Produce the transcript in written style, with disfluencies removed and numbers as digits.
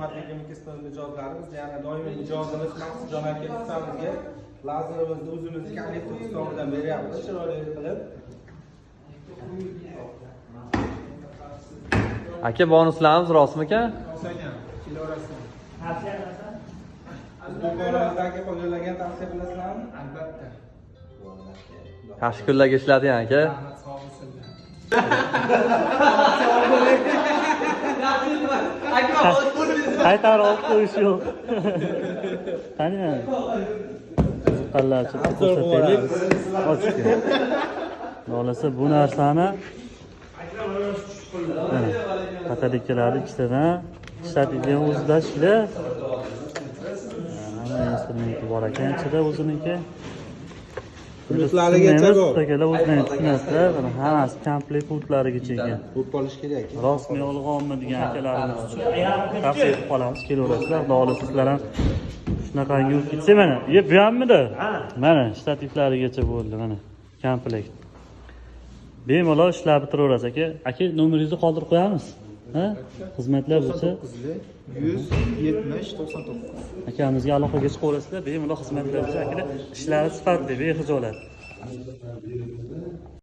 hurmatli mikroskop mijozlari, biz yana doimiy mijozimiz Maqsudjon aka bizga lazerimizni o'zimizning elektr hisobidan beryapmiz, chiroyli qilib. Aka, bonuslarimiz rostmi aka? Osagan, kelaverasizmi? Bu boradagi qo'llangan tavsiya qilasizlarmi? Albatta. Yaxshi kunlarga ishlating aka. Rahmat, sog' bo'lsinlar. Qaytarib olib qo'yish yo'q. Qani? Qiziqqanlar uchun ko'rsataylik. Ochdik. Xolasa bu narsani kataliklalar ikkitadan ishlatadigan o'zida ishlar. Hamma instrumenti bor ekan ichida o'ziniki. Pultlarigacha bor. Ustakalar o'zlarining tushunasizlar, hammasi komplet pultlarigacha ekan. Bu polish kerak. Rostmi olg'onmi degan akalarimiz uchun tavsiya qilib qolamiz, kelaverasizlar. Xudo xohlasa sizlar ham shunaqangi olib ketsa mana, bu hammida. Mana shtativlarigacha bo'ldi mana, komplekt. Bemalol ishlab bitiraverasiz aka. Aka, nomeringizni qoldirib qo'yamiz. Ha? Xizmatlar bo'lsa 170 99. akamizga aloqaga chiqaverasizlar. Bemalol xizmatlar bo'lsa akalar ishlari sifatli, bexijolat.